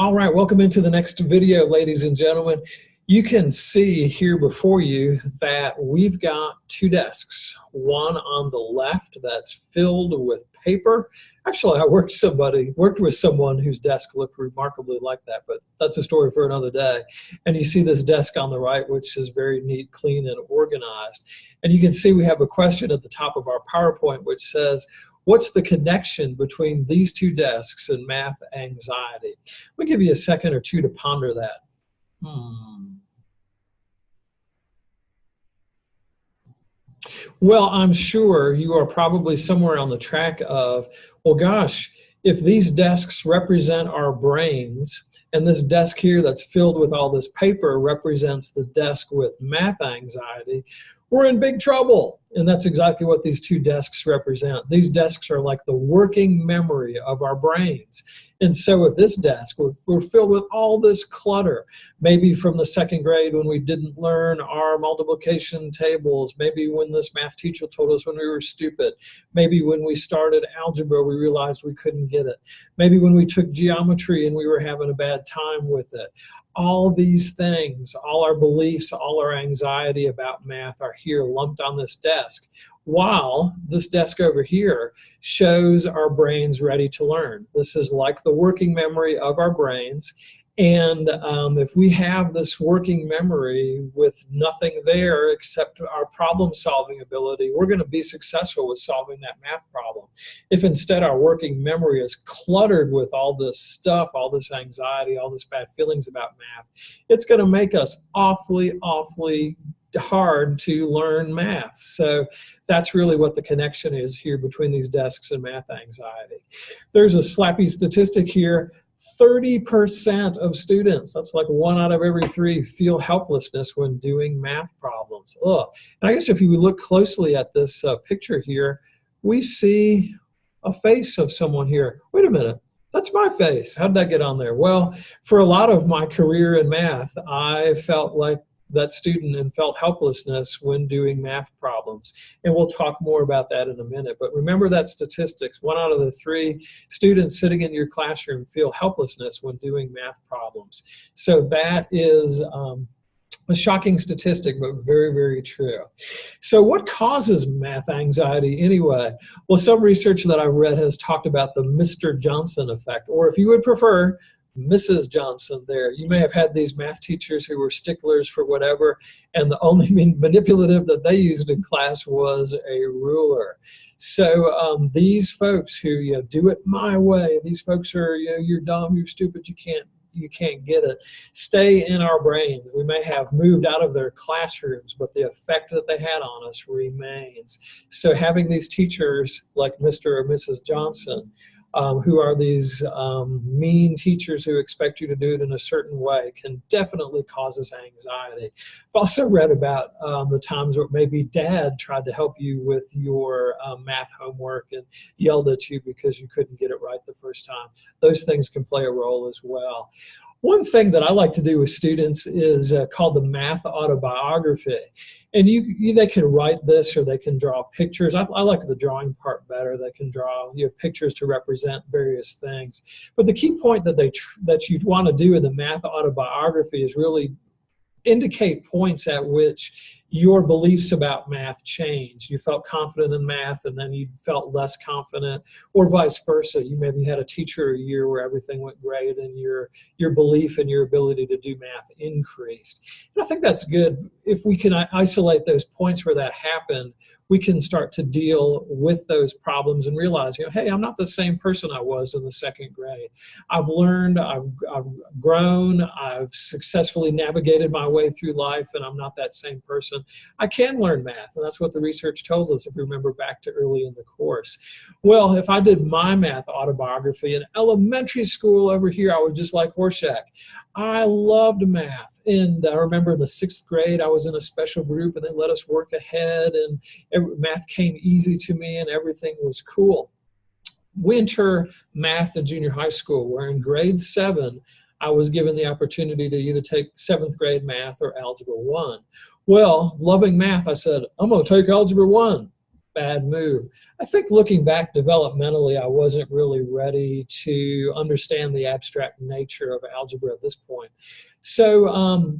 All right, welcome into the next video, ladies and gentlemen. You can see here before you that we've got two desks. One on the left that's filled with paper. Actually, I worked with someone whose desk looked remarkably like that, but that's a story for another day. And you see this desk on the right, which is very neat, clean, and organized. And you can see we have a question at the top of our PowerPoint which says, what's the connection between these two desks and math anxiety? Let me give you a second or two to ponder that. Well, I'm sure you are probably somewhere on the track of, well, gosh, if these desks represent our brains, and this desk here that's filled with all this paper represents the desk with math anxiety, we're in big trouble. And that's exactly what these two desks represent. These desks are like the working memory of our brains. And so at this desk, we're filled with all this clutter, maybe from the second grade when we didn't learn our multiplication tables, maybe when this math teacher told us when we were stupid, maybe when we started algebra we realized we couldn't get it, maybe when we took geometry and we were having a bad time with it. All these things, all our beliefs, all our anxiety about math are here lumped on this desk, while this desk over here shows our brains ready to learn. This is like the working memory of our brains. And if we have this working memory with nothing there except our problem-solving ability, we're going to be successful with solving that math problem. If instead our working memory is cluttered with all this stuff, all this anxiety, all this bad feelings about math, it's going to make us awfully, awfully hard to learn math. So that's really what the connection is here between these desks and math anxiety. There's a slappy statistic here. 30% of students, that's like 1 out of every 3, feel helplessness when doing math problems. Ugh. And I guess if you look closely at this picture here, we see a face of someone here. Wait a minute, that's my face. How did that get on there? Well, for a lot of my career in math, I felt like that student and felt helplessness when doing math problems. And we'll talk more about that in a minute. But remember that statistics, 1 out of the 3 students sitting in your classroom feel helplessness when doing math problems. So that is a shocking statistic, but very, very true. So what causes math anxiety anyway? Well, some research that I've read has talked about the Mr. Johnson effect, or if you would prefer, Mrs. Johnson there. You may have had these math teachers who were sticklers for whatever, and the only manipulative that they used in class was a ruler. So these folks who do it my way, these folks are, you're dumb, you're stupid, you can't get it, stay in our brains. We may have moved out of their classrooms, but the effect that they had on us remains. So having these teachers like Mr. or Mrs. Johnson, who are these mean teachers who expect you to do it in a certain way, can definitely cause us anxiety. I've also read about the times where maybe dad tried to help you with your math homework and yelled at you because you couldn't get it right the first time. Those things can play a role as well. One thing that I like to do with students is called the math autobiography. And they can write this or they can draw pictures. I like the drawing part better. They can draw pictures to represent various things. But the key point that you want to do in the math autobiography is really indicate points at which your beliefs about math changed. You felt confident in math and then you felt less confident, or vice versa. You maybe had a teacher a year where everything went great and your belief in your ability to do math increased. And I think that's good. If we can isolate those points where that happened, we can start to deal with those problems and realize, hey, I'm not the same person I was in the second grade. I've learned, I've grown, I've successfully navigated my way through life, and I'm not that same person. I can learn math, and that's what the research tells us if we remember back to early in the course. Well, if I did my math autobiography in elementary school over here, I was just like Horshack. I loved math, and I remember in the 6th grade I was in a special group and they let us work ahead, and math came easy to me and everything was cool. Winter math in junior high school, where in grade 7 I was given the opportunity to either take 7th grade math or Algebra 1. Well, loving math, I said, I'm going to take Algebra 1. bad move. I think looking back developmentally, I wasn't really ready to understand the abstract nature of algebra at this point. So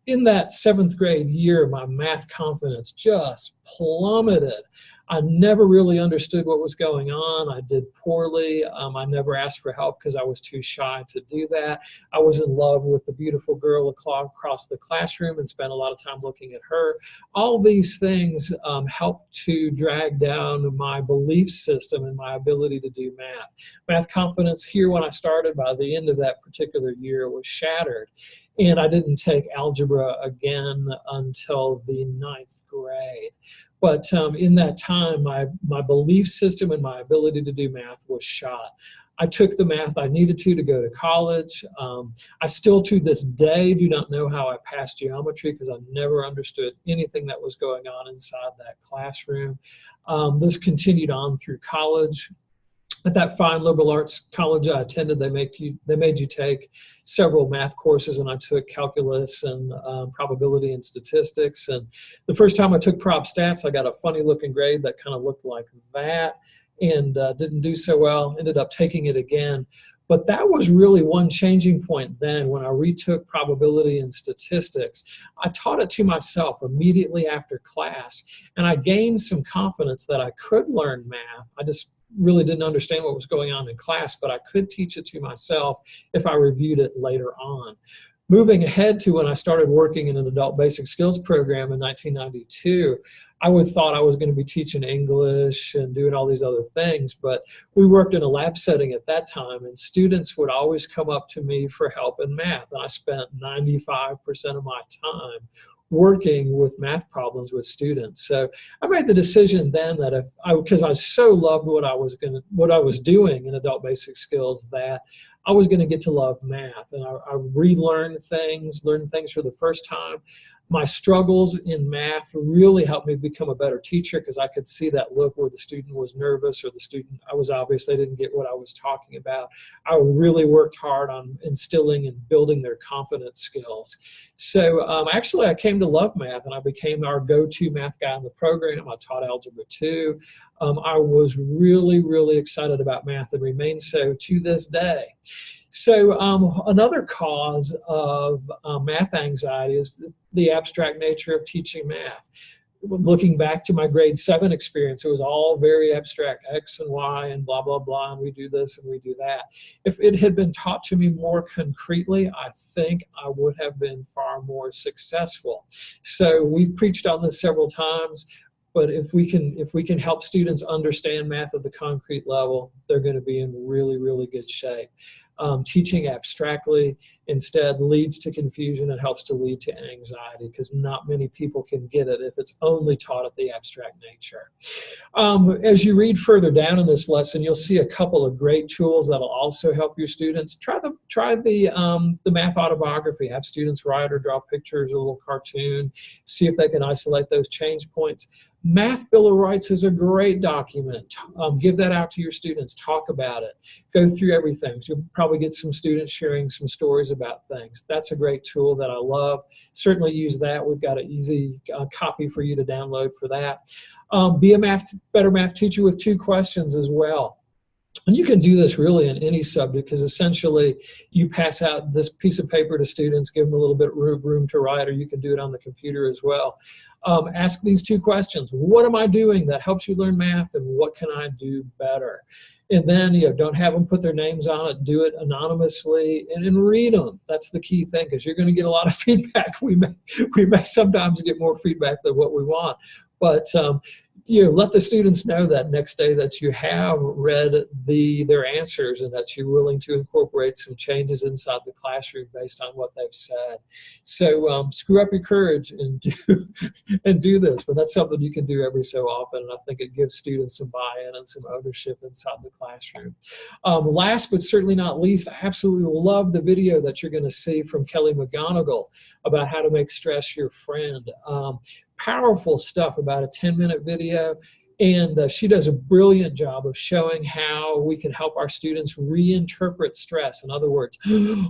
in that 7th grade year, my math confidence just plummeted. I never really understood what was going on. I did poorly. I never asked for help because I was too shy to do that. I was in love with the beautiful girl across the classroom and spent a lot of time looking at her. All these things helped to drag down my belief system and my ability to do math. Math confidence here when I started, by the end of that particular year, was shattered. And I didn't take algebra again until the 9th grade. But in that time, my belief system and my ability to do math was shot. I took the math I needed to go to college. I still to this day do not know how I passed geometry because I never understood anything that was going on inside that classroom. This continued on through college. At that fine liberal arts college I attended, they made you take several math courses, and I took calculus and probability and statistics. And the first time I took prop stats, I got a funny looking grade that kind of looked like that, and didn't do so well. Ended up taking it again. But that was really one changing point then when I retook probability and statistics. I taught it to myself immediately after class, and I gained some confidence that I could learn math. I just really didn't understand what was going on in class, but I could teach it to myself if I reviewed it later on. Moving ahead to when I started working in an adult basic skills program in 1992, I would thought I was going to be teaching English and doing all these other things, but we worked in a lab setting at that time, and students would always come up to me for help in math, and I spent 95% of my time working with math problems with students. So I made the decision then that because I so loved what I was doing in adult basic skills, that I was going to get to love math, and I relearned things, learned things for the first time. My struggles in math really helped me become a better teacher because I could see that look where the student was nervous or the student, I was obvious they didn't get what I was talking about. I really worked hard on instilling and building their confidence skills. So actually I came to love math, and I became our go-to math guy in the program. I taught Algebra 2. I was really, really excited about math and remain so to this day. So another cause of math anxiety is the abstract nature of teaching math. Looking back to my grade 7 experience, it was all very abstract, X and Y and blah, blah, blah, and we do this and we do that. If it had been taught to me more concretely, I think I would have been far more successful. So we've preached on this several times. But if we can help students understand math at the concrete level, they're going to be in really, really good shape. Teaching abstractly instead leads to confusion and helps to lead to anxiety because not many people can get it if it's only taught at the abstract nature. As you read further down in this lesson, you'll see a couple of great tools that'll also help your students. Try the math autobiography. Have students write or draw pictures, a little cartoon, see if they can isolate those change points. Math Bill of Rights is a great document. Give that out to your students. Talk about it. Go through everything. So you'll probably get some students sharing some stories about things. That's a great tool that I love. Certainly use that. We've got an easy copy for you to download for that. Be a better math teacher with 2 questions as well. And you can do this really in any subject because essentially you pass out this piece of paper to students, give them a little bit of room to write, or you can do it on the computer as well. Ask these 2 questions. What am I doing that helps you learn math, and what can I do better? And then, don't have them put their names on it. Do it anonymously and read them. That's the key thing because you're going to get a lot of feedback. We may sometimes get more feedback than what we want. But let the students know that next day that you have read their answers and that you're willing to incorporate some changes inside the classroom based on what they've said. So screw up your courage and do this, but that's something you can do every so often, and I think it gives students some buy-in and some ownership inside the classroom. Last but certainly not least, I absolutely love the video that you're going to see from Kelly McGonigal about how to make stress your friend. Powerful stuff, about a 10-minute video. And she does a brilliant job of showing how we can help our students reinterpret stress. In other words,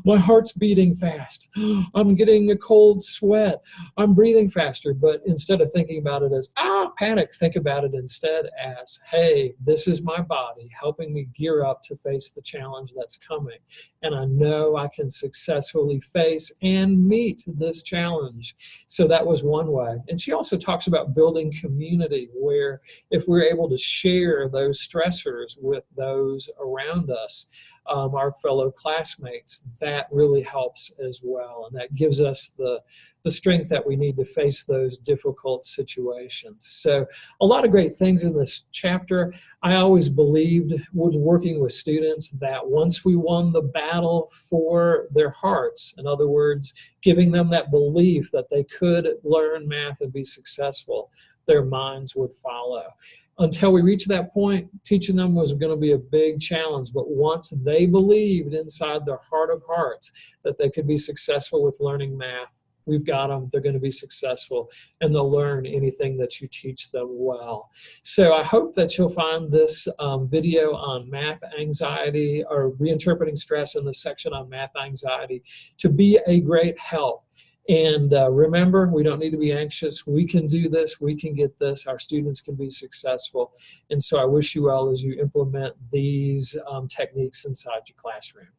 my heart's beating fast. I'm getting a cold sweat. I'm breathing faster. But instead of thinking about it as, panic, think about it instead as, hey, this is my body helping me gear up to face the challenge that's coming. And I know I can successfully face and meet this challenge. So that was one way. And she also talks about building community, where if we're able to share those stressors with those around us, our fellow classmates, that really helps as well. And that gives us the strength that we need to face those difficult situations. So a lot of great things in this chapter. I always believed when working with students that once we won the battle for their hearts, in other words, giving them that belief that they could learn math and be successful, their minds would follow. Until we reached that point, teaching them was going to be a big challenge. But once they believed inside their heart of hearts that they could be successful with learning math, we've got them, they're going to be successful, and they'll learn anything that you teach them well. So I hope that you'll find this video on math anxiety, or reinterpreting stress in the section on math anxiety, to be a great help. And remember, we don't need to be anxious. We can do this. We can get this. Our students can be successful. And so I wish you well as you implement these techniques inside your classroom.